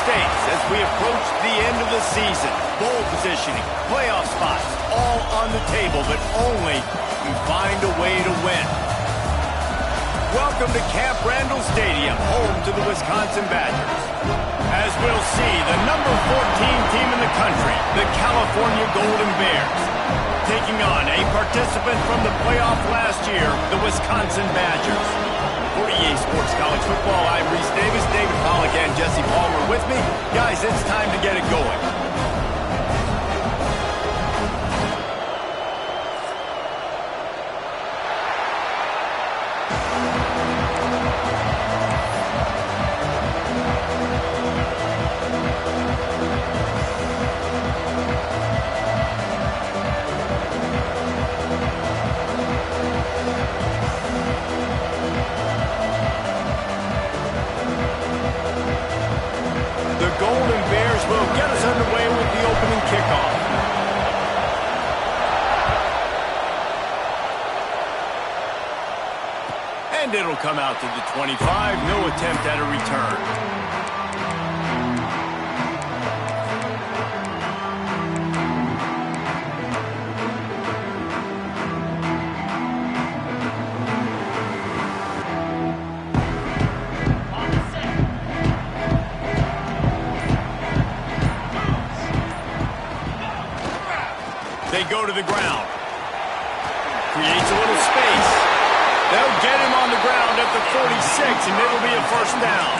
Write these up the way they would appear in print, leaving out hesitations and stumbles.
stakes as we approach the end of the season. Bowl positioning, playoff spots, all on the table, but only you find a way to win. Welcome to Camp Randall Stadium, home to the Wisconsin Badgers. As we'll see, the number 14 team in the country, the California Golden Bears, taking on a participant from the playoff last year, the Wisconsin Badgers. For EA Sports College Football, I'm Reese Davis, David Pollack, and Jesse Palmer with me. Guys, it's time to get it going. And it'll come out to the 25. No attempt at a return. They go to the ground. Creates a little space. They'll get him on the ground at the 46, and it'll be a first down.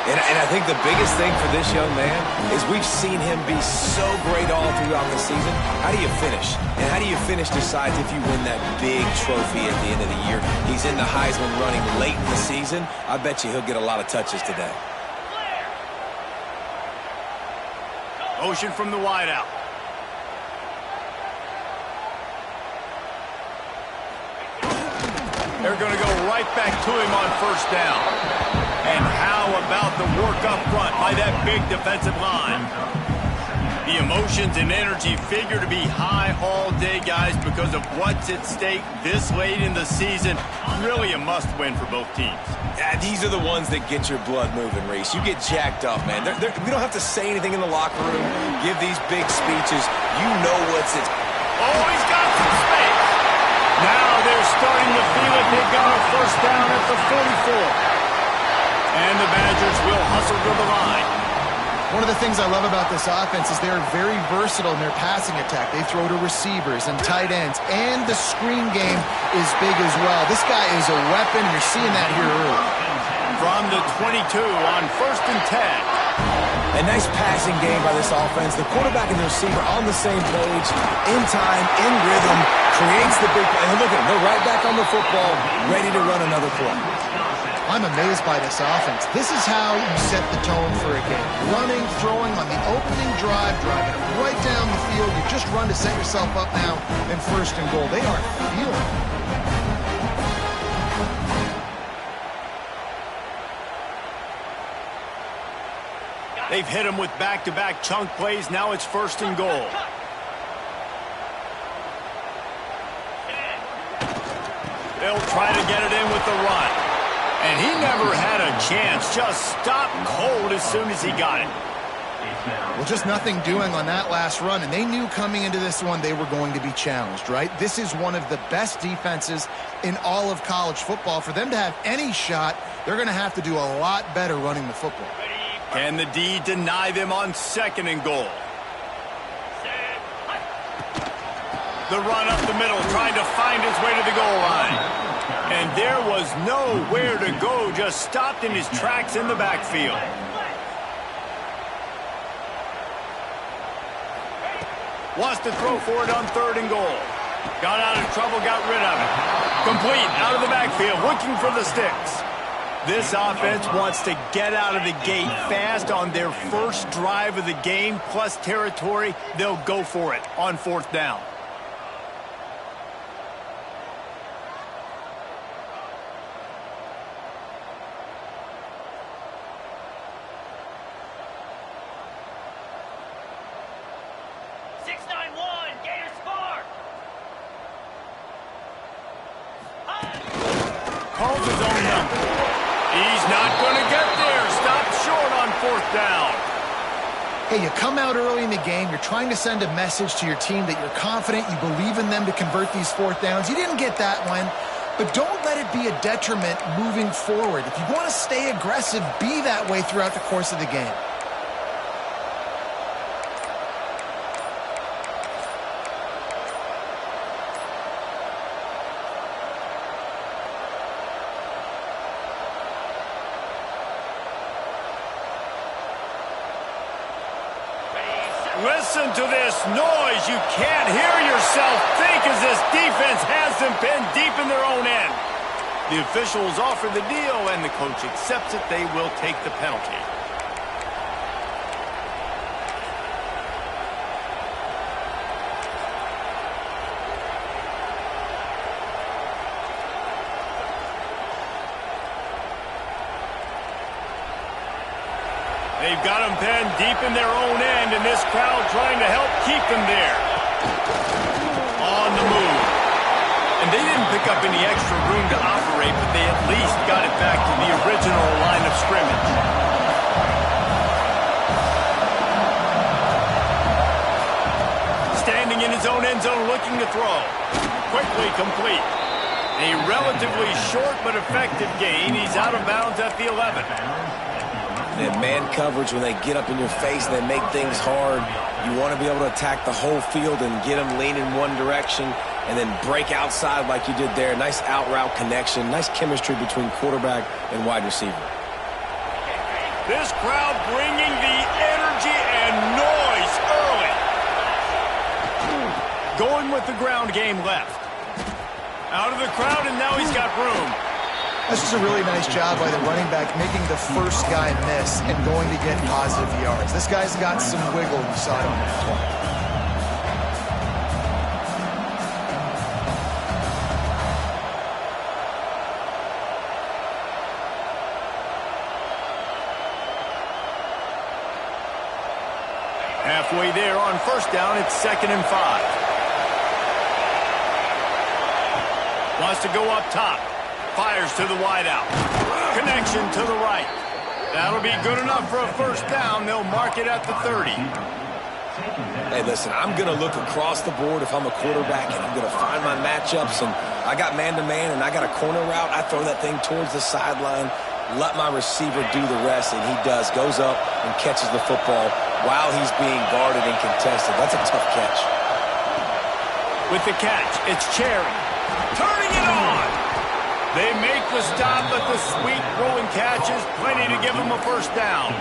And I think the biggest thing for this young man is we've seen him be so great all throughout the season. How do you finish? And how do you finish decides if you win that big trophy at the end of the year. He's in the Heisman running late in the season. I bet you he'll get a lot of touches today. Motion from the wideout. They're going to go right back to him on first down. And how about the work up front by that big defensive line? The emotions and energy figure to be high all day, guys, because of what's at stake this late in the season. Really a must-win for both teams. Yeah, these are the ones that get your blood moving, Reese. You get jacked up, man. We don't have to say anything in the locker room, give these big speeches. You know what's at stake. Oh, he's got some space. Now they're starting to feel it. They've got a first down at the 44. And the Badgers will hustle to the line. One of the things I love about this offense is they're very versatile in their passing attack. They throw to receivers and tight ends, and the screen game is big as well. This guy is a weapon. You're seeing that here early. From the 22 on first and 10. A nice passing game by this offense. The quarterback and the receiver on the same page, in time, in rhythm, creates the big play. And look at them, they're right back on the football, ready to run another play. I'm amazed by this offense. This is how you set the tone for a game. Running, throwing on the opening drive, driving it right down the field. You just run to set yourself up now in first and goal. They are feeling it. They've hit him with back-to-back chunk plays. Now it's first and goal. They'll try to get it in with the run. And he never had a chance. Just stopped cold as soon as he got it. Well, just nothing doing on that last run. And they knew coming into this one they were going to be challenged, right? This is one of the best defenses in all of college football. For them to have any shot, they're going to have to do a lot better running the football. Can the D deny them on second and goal? The run up the middle, trying to find his way to the goal line. And there was nowhere to go, just stopped in his tracks in the backfield. Wants to throw for it on third and goal. Got out of trouble, got rid of it. Complete, out of the backfield, looking for the sticks. This offense wants to get out of the gate fast on their first drive of the game, plus territory. They'll go for it on fourth down. Calls his own number. He's not going to get there. Stopped short on fourth Hey, you come out early in the game, you're trying to send a message to your team that you're confident, you believe in them to convert these fourth downs. You didn't get that one, but don't let it be a detriment moving forward. If you want to stay aggressive, be that way throughout the course of the game. Listen to this noise. You can't hear yourself think as this defense has them pinned deep in their own end. The officials offer the deal, and the coach accepts it. They will take the penalty. They've got them pinned deep in their own end, and this crowd trying to help keep them there. On the move. And they didn't pick up any extra room to operate, but they at least got it back to the original line of scrimmage. Standing in his own end zone looking to throw. Quickly complete. A relatively short but effective gain. He's out of bounds at the 11. And man coverage, when they get up in your face and they make things hard, you want to be able to attack the whole field and get them leaning one direction and then break outside like you did there. Nice out route connection, nice chemistry between quarterback and wide receiver. This crowd bringing the energy and noise early. Going with the ground game left. Out of the crowd, and now he's got room. This is a really nice job by the running back making the first guy miss and going to get positive yards. This guy's got some wiggle. You saw it on that play. Halfway there on first down, it's 2nd and 5. Wants to go up top. Fires to the wideout. Connection to the right. That'll be good enough for a first down. They'll mark it at the 30. Hey, listen, I'm going to look across the board if I'm a quarterback, and I'm going to find my matchups. And I got man-to-man, and I got a corner route. I throw that thing towards the sideline, let my receiver do the rest, and he does. Goes up and catches the football while he's being guarded and contested. That's a tough catch. With the catch, it's Cherry. Turning it on. They make the stop, but the sweet throwing catch is plenty to give them a first down.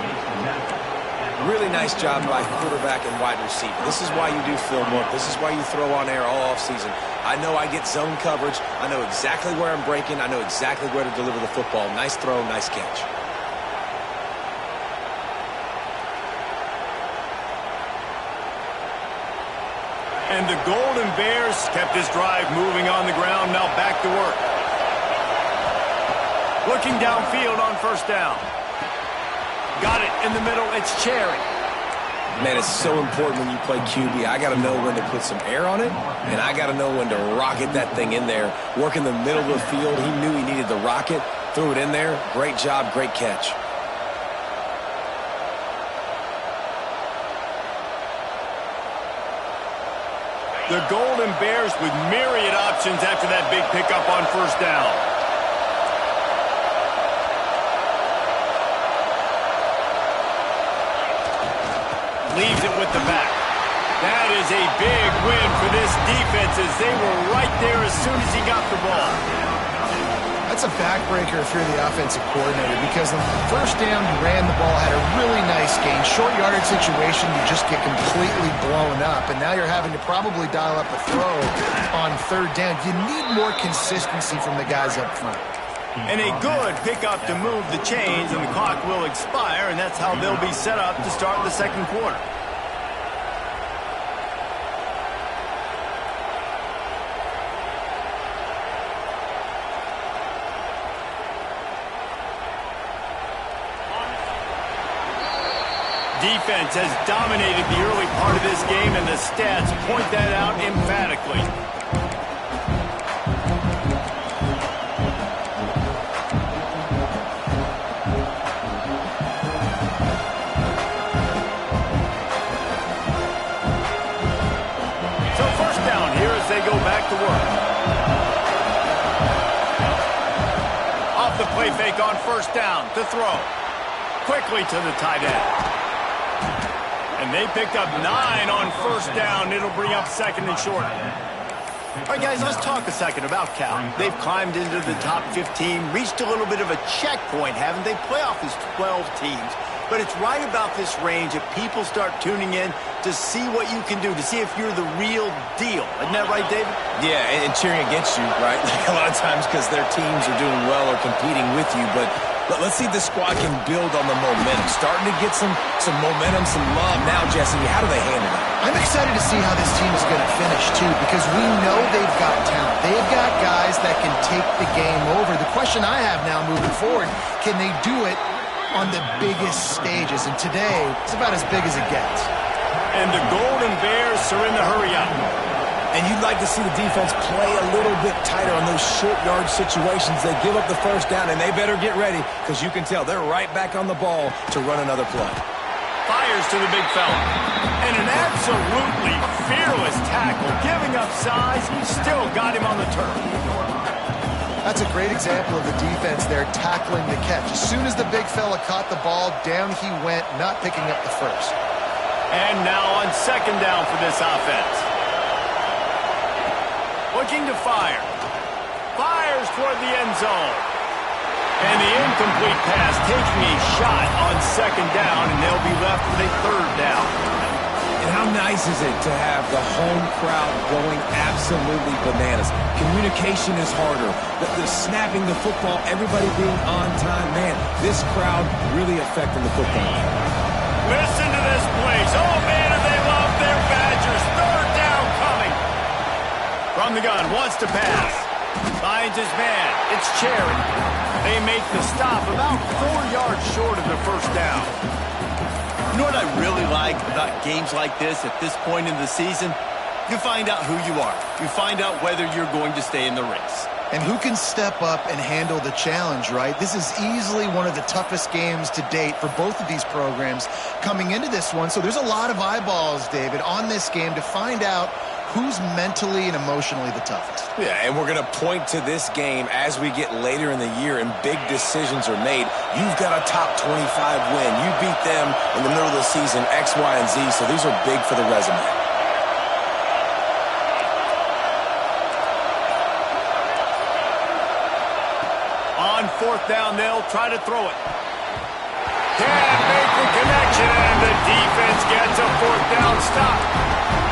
Really nice job by quarterback and wide receiver. This is why you do film work. This is why you throw on air all offseason. I know I get zone coverage. I know exactly where I'm breaking. I know exactly where to deliver the football. Nice throw, nice catch. And the Golden Bears kept this drive moving on the ground. Now back to work. Looking downfield on first down. Got it in the middle. It's Cherry. Man, it's so important when you play QB. I got to know when to put some air on it, and I got to know when to rocket that thing in there. Work in the middle of the field. He knew he needed the rocket. Threw it in there. Great job, great catch. The Golden Bears with myriad options after that big pickup on first down. Leaves it with the back. That is a big win for this defense as they were right there as soon as he got the ball. That's a backbreaker if you're the offensive coordinator, because on the first down, you ran the ball, had a really nice gain. Short yardage situation, you just get completely blown up, and now you're having to probably dial up a throw on third down. You need more consistency from the guys up front. And a good pickup to move the chains, and the clock will expire, and that's how they'll be set up to start the second quarter. Defense has dominated the early part of this game, and the stats point that out emphatically. back to work. Off the play fake on first down to throw. Quickly to the tight end. And they picked up 9 on first down. It'll bring up second and short. All right, guys, let's talk a second about Cal. They've climbed into the top 15, reached a little bit of a checkpoint, haven't they? Playoff is 12 teams. But it's right about this range that people start tuning in to see what you can do, to see if you're the real deal. Isn't that right, David? Yeah, and cheering against you, right? Like a lot of times because their teams are doing well or competing with you. But let's see if the squad can build on the momentum. Starting to get some momentum, some love. Now, Jesse, how do they handle it? I'm excited to see how this team is going to finish, too, because we know they've got talent. They've got guys that can take the game over. The question I have now moving forward, can they do it on the biggest stages? And today, it's about as big as it gets. And the Golden Bears are in the hurry-up. And you'd like to see the defense play a little bit tighter on those short yard situations. They give up the first down, and they better get ready because you can tell they're right back on the ball to run another play. Fires to the big fella. And an absolutely fearless tackle. Giving up size, he still got him on the turf. That's a great example of the defense there tackling the catch. As soon as the big fella caught the ball, down he went, not picking up the first. And now on second down for this offense. Looking to fire. Fires toward the end zone. And the incomplete pass taking a shot on second down, and they'll be left with a third down. And how nice is it to have the home crowd going absolutely bananas? Communication is harder. The snapping the football, everybody being on time. Man, this crowd really affecting the football. Listen to this place. Oh, man, and they love their Badgers. Third down coming. From the gun, wants to pass. Finds his man. It's Cherry. They make the stop about 4 yards short of the first down. You know what I really like about games like this at this point in the season? You find out who you are. You find out whether you're going to stay in the race. And who can step up and handle the challenge, right? This is easily one of the toughest games to date for both of these programs coming into this one. So there's a lot of eyeballs, David, on this game to find out who's mentally and emotionally the toughest. Yeah, and we're going to point to this game as we get later in the year and big decisions are made. You've got a top 25 win. You beat them in the middle of the season, X, Y, and Z, so these are big for the resume. On fourth down, they'll try to throw it. Can't make the connection, and the defense gets a fourth down stop.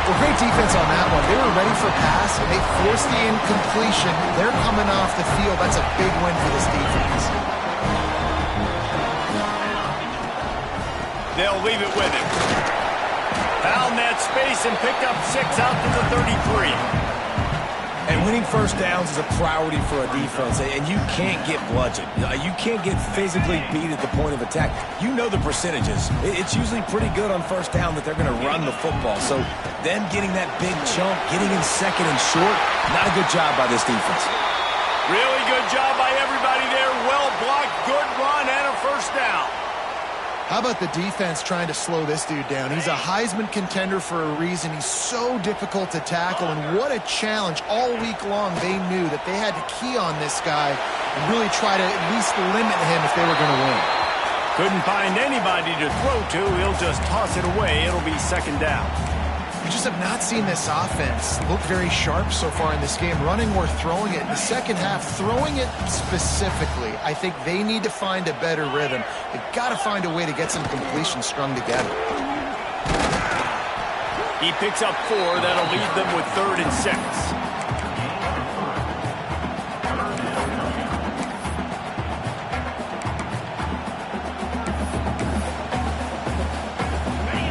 Well, great defense on that one. They were ready for pass, and they forced the incompletion. They're coming off the field. That's a big win for this defense. They'll leave it with him. Found that space and picked up 6 out to the 33. And winning first downs is a priority for a defense, and you can't get bludgeoned. You can't get physically beat at the point of attack. You know the percentages. It's usually pretty good on first down that they're going to run the football. So them getting that big chunk, getting in second and short, not a good job by this defense. Really good job by everybody there. Well blocked, good run, and a first down. How about the defense trying to slow this dude down? He's a Heisman contender for a reason. He's so difficult to tackle, and what a challenge. All week long, they knew that they had to key on this guy and really try to at least limit him if they were going to win. Couldn't find anybody to throw to. He'll just toss it away. It'll be second down. We just have not seen this offense look very sharp so far in this game, running or throwing it. In the second half, throwing it specifically, I think they need to find a better rhythm. They've got to find a way to get some completions strung together. He picks up 4. That'll leave them with 3rd and 6.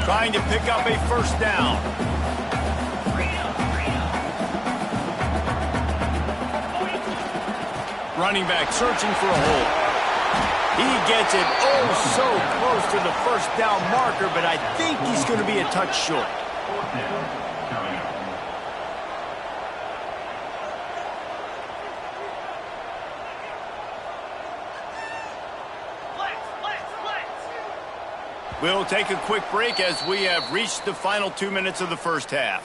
Trying to pick up a first down. Running back searching for a hole. He gets it so close to the first down marker, but I think he's going to be a touch short. We'll take a quick break as we have reached the final 2 minutes of the first half.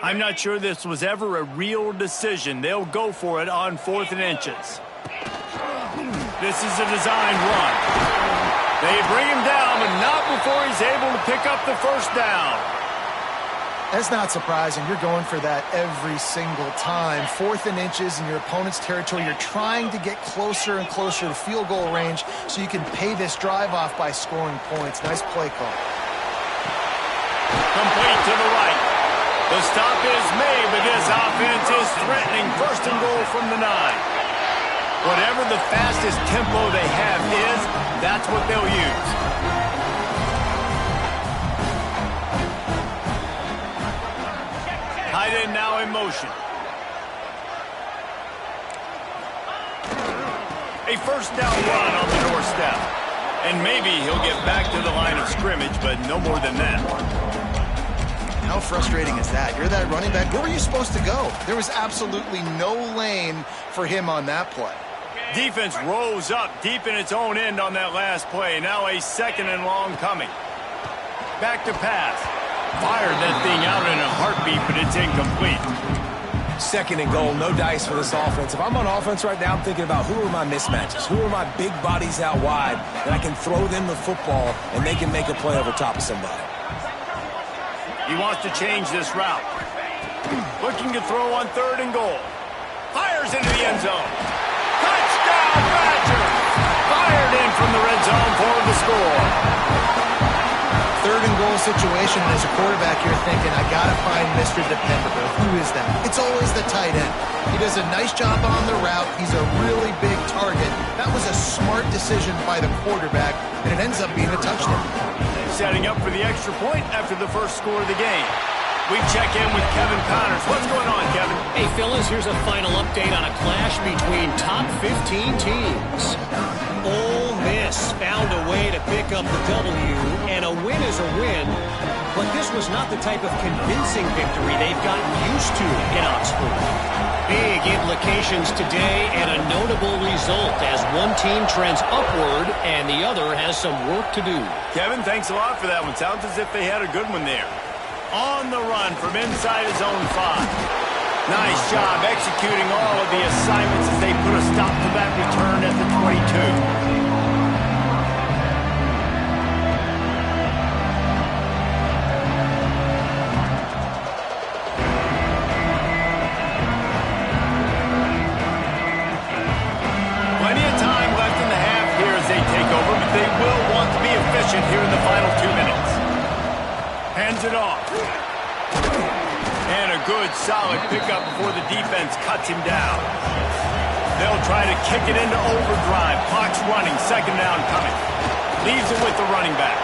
I'm not sure this was ever a real decision. They'll go for it on 4th and inches. This is a design run. They bring him down, but not before he's able to pick up the first down. That's not surprising. You're going for that every single time. 4th and inches in your opponent's territory. You're trying to get closer and closer to field goal range so you can pay this drive off by scoring points. Nice play call. Complete to the right. The stop is made, but this offense is threatening 1st and goal from the 9. Whatever the fastest tempo they have is, that's what they'll use. Tight end now in motion. A 1st down run on the doorstep. And maybe he'll get back to the line of scrimmage, but no more than that. How frustrating is that? You're that running back. Where were you supposed to go? There was absolutely no lane for him on that play. Defense rose up deep in its own end on that last play. Now a 2nd and long coming. Back to pass. Fired that thing out in a heartbeat, but it's incomplete. 2nd and goal, no dice for this offense. If I'm on offense right now, I'm thinking about who are my mismatches? Who are my big bodies out wide that I can throw them the football and they can make a play over top of somebody? He wants to change this route. Looking to throw on 3rd and goal. Fires into the end zone. Touchdown, Badgers! Fired in from the red zone for the score. 3rd and goal situation, and as a quarterback, you're thinking, I got to find Mr. Dependable. Who is that? It's always the tight end. He does a nice job on the route. He's a really big target. That was a smart decision by the quarterback, and it ends up being a touchdown. Setting up for the extra point after the first score of the game. We check in with Kevin Connors. What's going on, Kevin? Hey, fellas, here's a final update on a clash between top 15 teams. Ole Miss found a way to pick up the W, and a win is a win, but this was not the type of convincing victory they've gotten used to in Oxford. Big implications today and a notable result as one team trends upward and the other has some work to do. Kevin, thanks a lot for that one. Sounds as if they had a good one there. On the run from inside his own 5. Nice job executing all of the assignments as they put a stop to that return at the 22. They will want to be efficient here in the final 2 minutes. Hands it off. And a good, solid pickup before the defense cuts him down. They'll try to kick it into overdrive. Clock's running. 2nd down coming. Leaves it with the running back.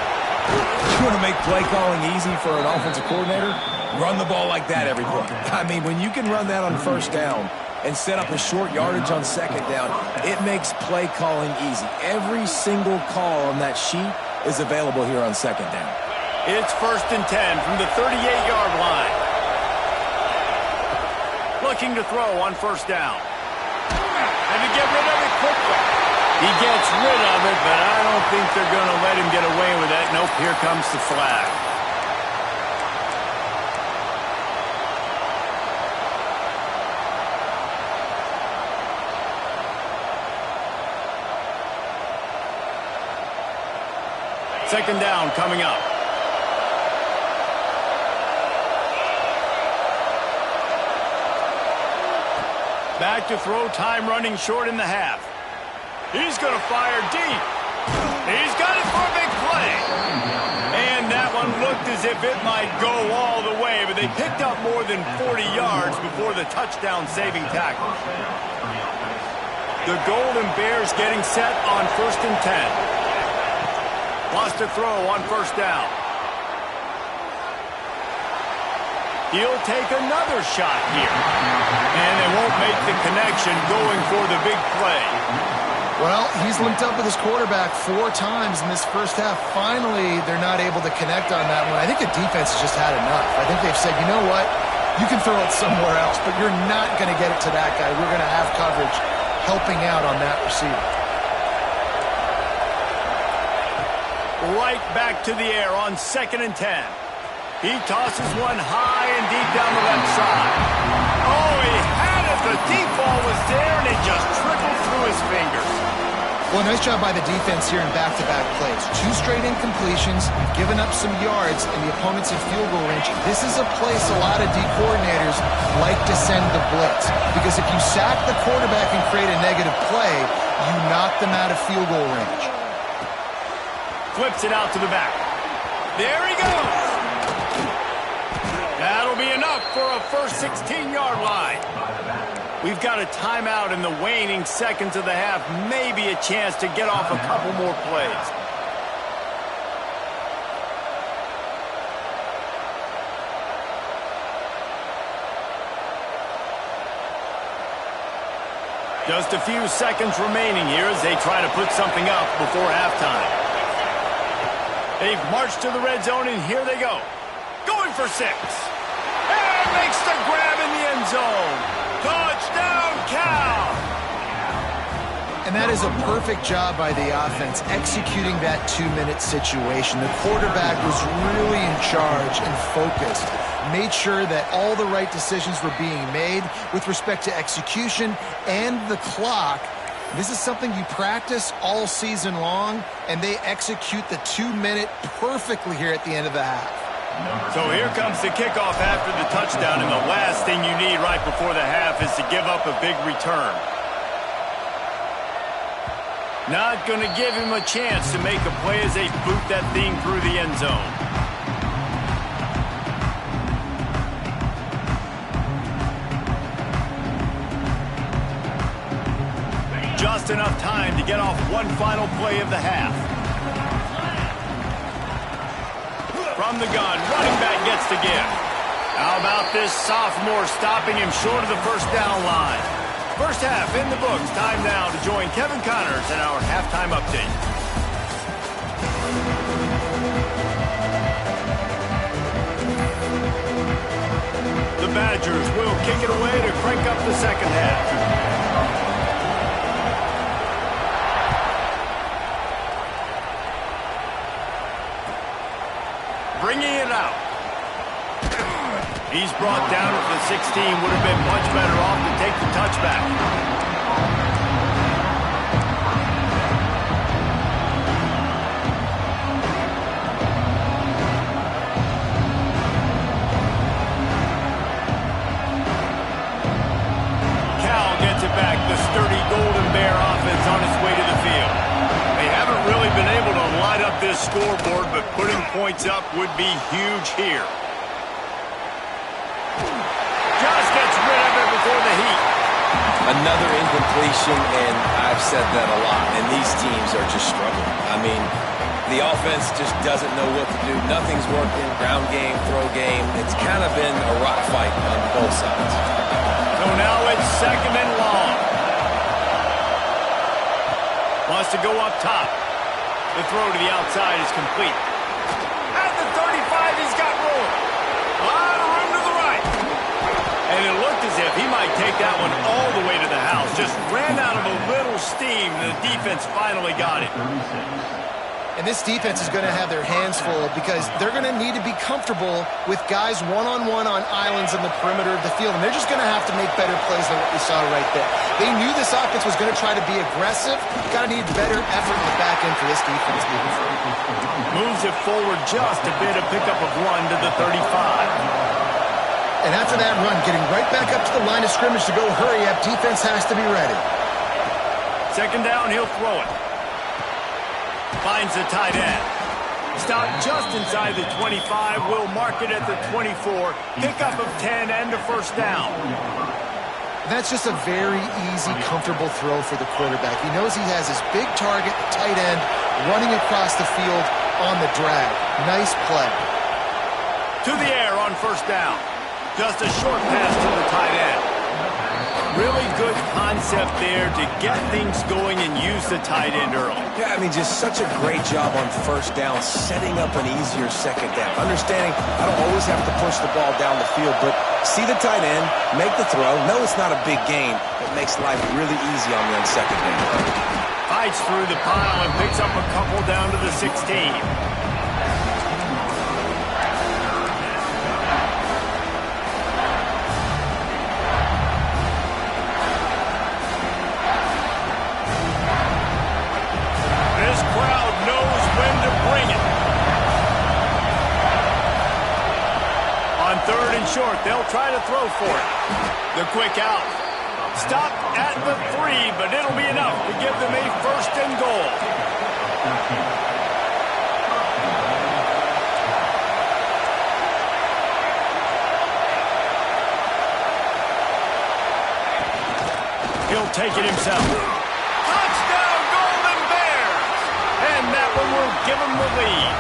You want to make play calling easy for an offensive coordinator? Run the ball like that every play. I mean, when you can run that on 1st down and set up a short yardage on 2nd down, it makes play calling easy. Every single call on that sheet is available here on 2nd down. It's 1st and 10 from the 38-yard line. Looking to throw on 1st down. And to get rid of it quickly. He gets rid of it, but I don't think they're going to let him get away with that. Nope, here comes the flag. Second down coming up. Back to throw, time running short in the half. He's going to fire deep. He's got it for a big play. And that one looked as if it might go all the way, but they picked up more than 40 yards before the touchdown-saving tackle. The Golden Bears getting set on 1st and 10. Wants to throw on 1st down. He'll take another shot here. And they won't make the connection going for the big play. Well, he's linked up with his quarterback 4 times in this first half. Finally, they're not able to connect on that one. I think the defense has just had enough. I think they've said, you know what? You can throw it somewhere else, but you're not going to get it to that guy. We're going to have coverage helping out on that receiver. Right back to the air on 2nd and 10. He tosses one high and deep down the left side. Oh, he had it. The deep ball was there, and it just trickled through his fingers. Well, nice job by the defense here in back-to-back plays. 2 straight incompletions, giving up some yards, and the opponent's in field goal range. This is a place a lot of D coordinators like to send the blitz, because if you sack the quarterback and create a negative play, you knock them out of field goal range. Flips it out to the back. There he goes. That'll be enough for a first 16-yard line. We've got a timeout in the waning seconds of the half. Maybe a chance to get off a couple more plays. Just a few seconds remaining here as they try to put something up before halftime. They've marched to the red zone, and here they go. Going for 6. And makes the grab in the end zone. Touchdown, Cal! And that is a perfect job by the offense executing that 2-minute situation. The quarterback was really in charge and focused. Made sure that all the right decisions were being made with respect to execution and the clock. This is something you practice all season long, and they execute the 2-minute perfectly here at the end of the half. So here comes the kickoff after the touchdown, and the last thing you need right before the half is to give up a big return. Not going to give him a chance to make a play as they boot that thing through the end zone. Just enough time to get off one final play of the half. From the gun, running back gets the gift. How about this sophomore stopping him short of the first down line? First half in the books. Time now to join Kevin Connors in our halftime update. The Badgers will kick it away to crank up the second half. Bringing it out. He's brought down at the 16. Would have been much better off to take the touchback. Cal gets it back. The sturdy Golden Bear offense on its way to the field. They haven't really been able to light up this scoreboard, but putting points up would be huge here. Just gets rid of it before the heat. Another incompletion, and I've said that a lot, and these teams are just struggling. I mean, the offense just doesn't know what to do. Nothing's working. Ground game, throw game. It's kind of been a rock fight on both sides. So now it's second and long. Wants to go up top. The throw to the outside is complete. At the 35, he's got room. A lot of room to the right. And it looked as if he might take that one all the way to the house. Just ran out of a little steam, and the defense finally got it. And this defense is going to have their hands full because they're going to need to be comfortable with guys one-on-one on islands in the perimeter of the field. And they're just going to have to make better plays than what we saw right there. They knew this offense was going to try to be aggressive. Got to need better effort in the back end for this defense moving forward. Moves it forward just a bit, a pickup of 1 to the 35. And after that run, getting right back up to the line of scrimmage to go hurry up, defense has to be ready. Second down, he'll throw it. Finds the tight end. Stop just inside the 25. Will mark it at the 24. Pickup of 10 and a first down. That's just a very easy, comfortable throw for the quarterback. He knows he has his big target, the tight end, running across the field on the drag. Nice play. To the air on first down. Just a short pass to the tight end. Really good concept there to get things going and use the tight end early. Yeah, I mean, just such a great job on first down, setting up an easier second down. Understanding I don't always have to push the ball down the field, but see the tight end, make the throw. No, it's not a big gain. It makes life really easy on me on second down. Fights through the pile and picks up a couple down to the 16. They'll try to throw for it. The quick out. Stopped at the 3, but it'll be enough to give them a 1st and goal. He'll take it himself. Touchdown, Golden Bears! And that one will give them the lead.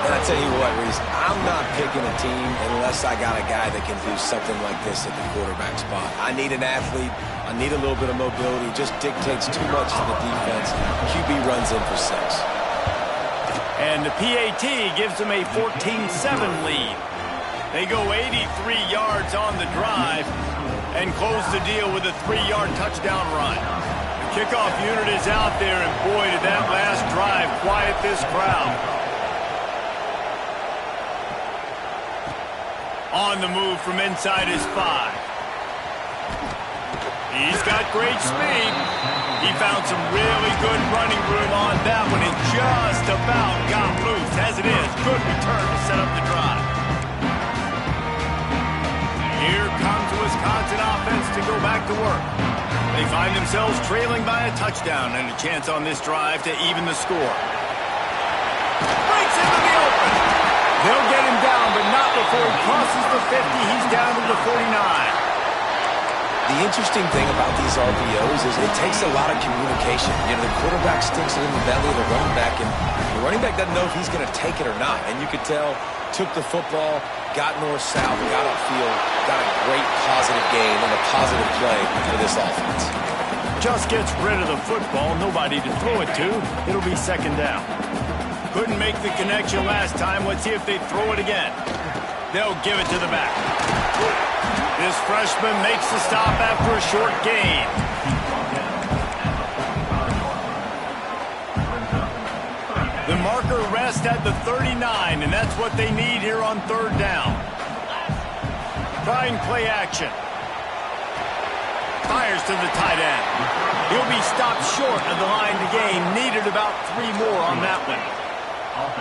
And I tell you what, Reese, I'm not picking a team unless I got a guy that can do something like this at the quarterback spot. I need an athlete. I need a little bit of mobility. Just dictates too much to the defense. QB runs in for 6. And the PAT gives them a 14-7 lead. They go 83 yards on the drive and close the deal with a 3-yard touchdown run. The kickoff unit is out there, and boy, did that last drive quiet this crowd. On the move from inside his 5. He's got great speed. He found some really good running room on that one and just about got loose. As it is, good return to set up the drive. Here comes the Wisconsin offense to go back to work. They find themselves trailing by a touchdown and a chance on this drive to even the score. Breaks into the open. They'll get him down, but not before he crosses the 50. He's down to the 49. The interesting thing about these RPOs is it takes a lot of communication. You know, the quarterback sticks it in the belly of the running back, and the running back doesn't know if he's going to take it or not. And you could tell, took the football, got north-south, got upfield, got a great positive gain and a positive play for this offense. Just gets rid of the football, nobody to throw it to. It'll be 2nd down. Couldn't make the connection last time. Let's see if they throw it again. They'll give it to the back. This freshman makes the stop after a short gain. The marker rests at the 39, and that's what they need here on 3rd down. Trying play action. Fires to the tight end. He'll be stopped short of the line to gain. Needed about 3 more on that one.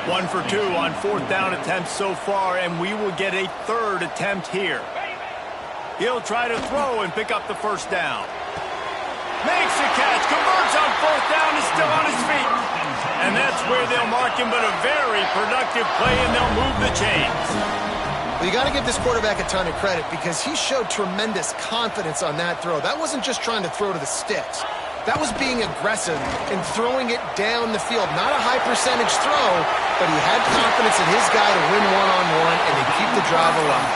1 for 2 on 4th down attempts so far, and we will get a 3rd attempt here. He'll try to throw and pick up the 1st down. Makes the catch, converts on 4th down, is still on his feet. And that's where they'll mark him, but a very productive play, and they'll move the chains. Well, you got to give this quarterback a ton of credit because he showed tremendous confidence on that throw. That wasn't just trying to throw to the sticks. That was being aggressive and throwing it down the field. Not a high percentage throw, but he had confidence in his guy to win one-on-one and to keep the drive alive.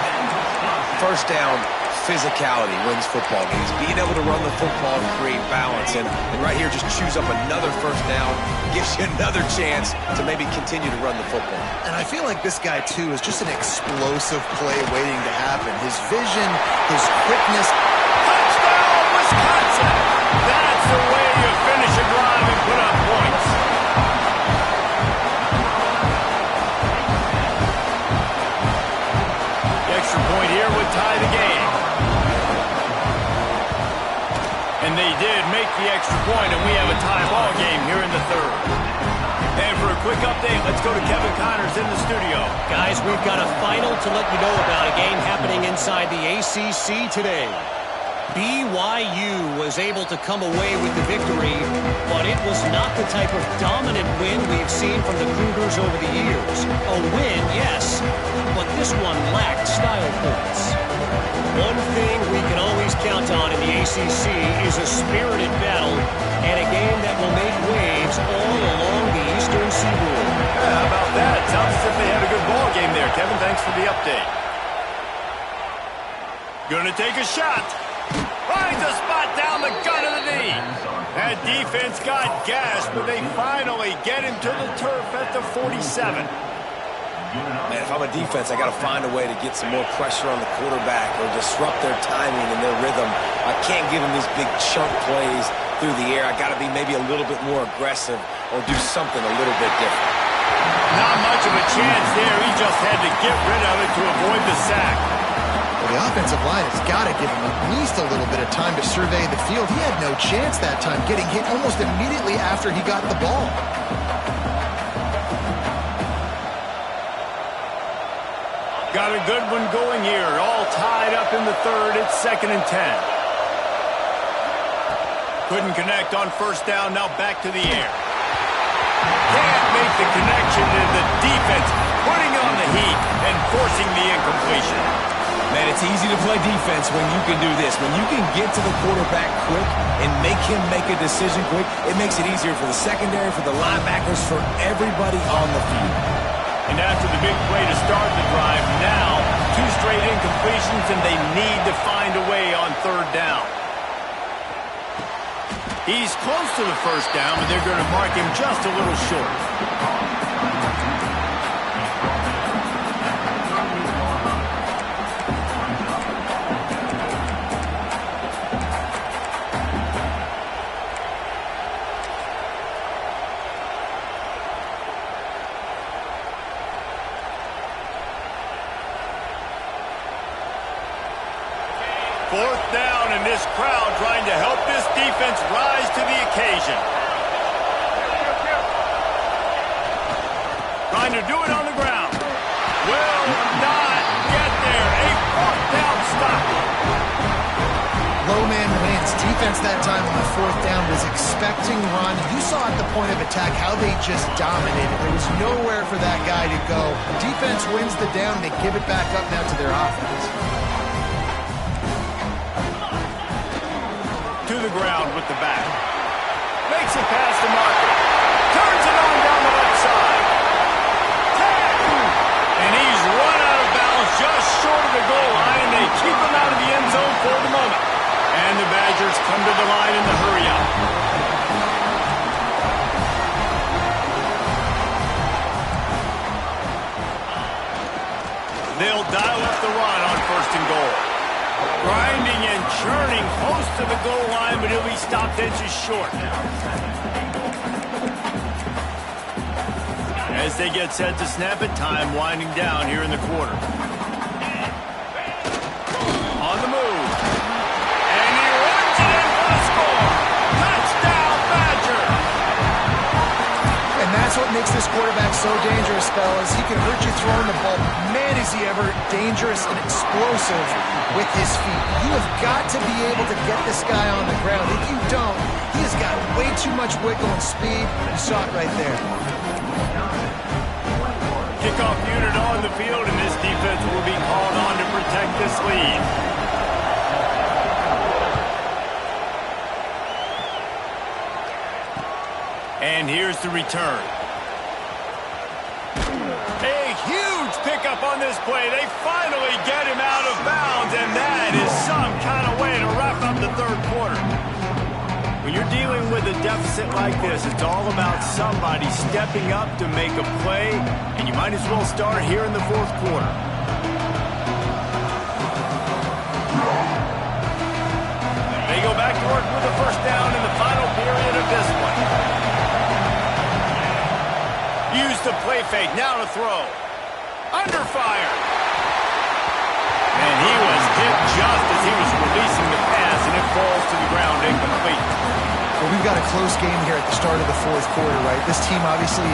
1st down, physicality wins football games. Being able to run the football and create balance. And right here, just choose up another 1st down. Gives you another chance to maybe continue to run the football. And I feel like this guy, too, is just an explosive play waiting to happen. His vision, his quickness. Touchdown, Wisconsin! That's the way you finish a drive and put up points. The extra point here would tie the game. And they did make the extra point, and we have a tie ball game here in the 3rd. And for a quick update, let's go to Kevin Connors in the studio. Guys, we've got a final to let you know about, a game happening inside the ACC today. BYU was able to come away with the victory, but it was not the type of dominant win we've seen from the Cougars over the years. A win, yes, but this one lacked style points. One thing we can always count on in the ACC is a spirited battle and a game that will make waves all along the Eastern Seaboard. Yeah, how about that? Sounds as if they had a good ball game there. Kevin, thanks for the update. Gonna take a shot. Finds a spot down the gut of the knee. That defense got gassed, but they finally get him to the turf at the 47. Man, if I'm a defense, I got to find a way to get some more pressure on the quarterback or disrupt their timing and their rhythm. I can't give them these big chunk plays through the air. I got to be maybe a little bit more aggressive or do something a little bit different. Not much of a chance there. He just had to get rid of it to avoid the sack. Well, the offensive line has got to give him at least a little bit of time to survey the field. He had no chance that time, getting hit almost immediately after he got the ball. Got a good one going here. All tied up in the third. It's 2nd and 10. Couldn't connect on first down. Now back to the air. Can't make the connection, and the defense putting on the heat and forcing the incompletion. Man, it's easy to play defense when you can do this. When you can get to the quarterback quick and make him make a decision quick, it makes it easier for the secondary, for the linebackers, for everybody on the field. And after the big play to start the drive, now 2 straight incompletions, and they need to find a way on third down. He's close to the first down, but they're going to mark him just a little short. Fourth down, and this crowd trying to help this defense rise to the occasion. Trying to do it on the ground. Will not get there. A fourth down stop. Low man wins. Defense that time on the fourth down was expecting run. You saw at the point of attack how they just dominated. There was nowhere for that guy to go. Defense wins the down. They give it back up now to their offense. To the ground with the back. Makes a pass to Marker. Turns it on down the left side. And he's run out of bounds just short of the goal line. They keep him out of the end zone for the moment. And the Badgers come to the line in the hurry-up. They'll dial up the run on 1st and goal. Grinding and churning close to the goal line, but he'll be stopped inches short. As they get set to snap it, time winding down here in the quarter. On the move. And he runs it in for the score. Touchdown, Badger! And that's what makes this quarterback so dangerous, fellas. He can hurt you throwing the ball. Man, is he ever dangerous and explosive with his feet. You have got to be able to get this guy on the ground. If you don't, he has got way too much wiggle and speed. You saw it right there. Kickoff unit on the field, and this defense will be called on to protect this lead. And here's the return. A huge pickup on this play. They finally get him out of bounds, and that is some kind of way to wrap up the third quarter. When you're dealing with a deficit like this, it's all about somebody stepping up to make a play, and you might as well start here in the fourth quarter. They go back to work with a first down in the final period of this one. Use the play fake, now to throw. Under fire. And he was hit just as he was releasing the pass, and it falls to the ground incomplete. Well, we've got a close game here at the start of the fourth quarter, right? This team obviously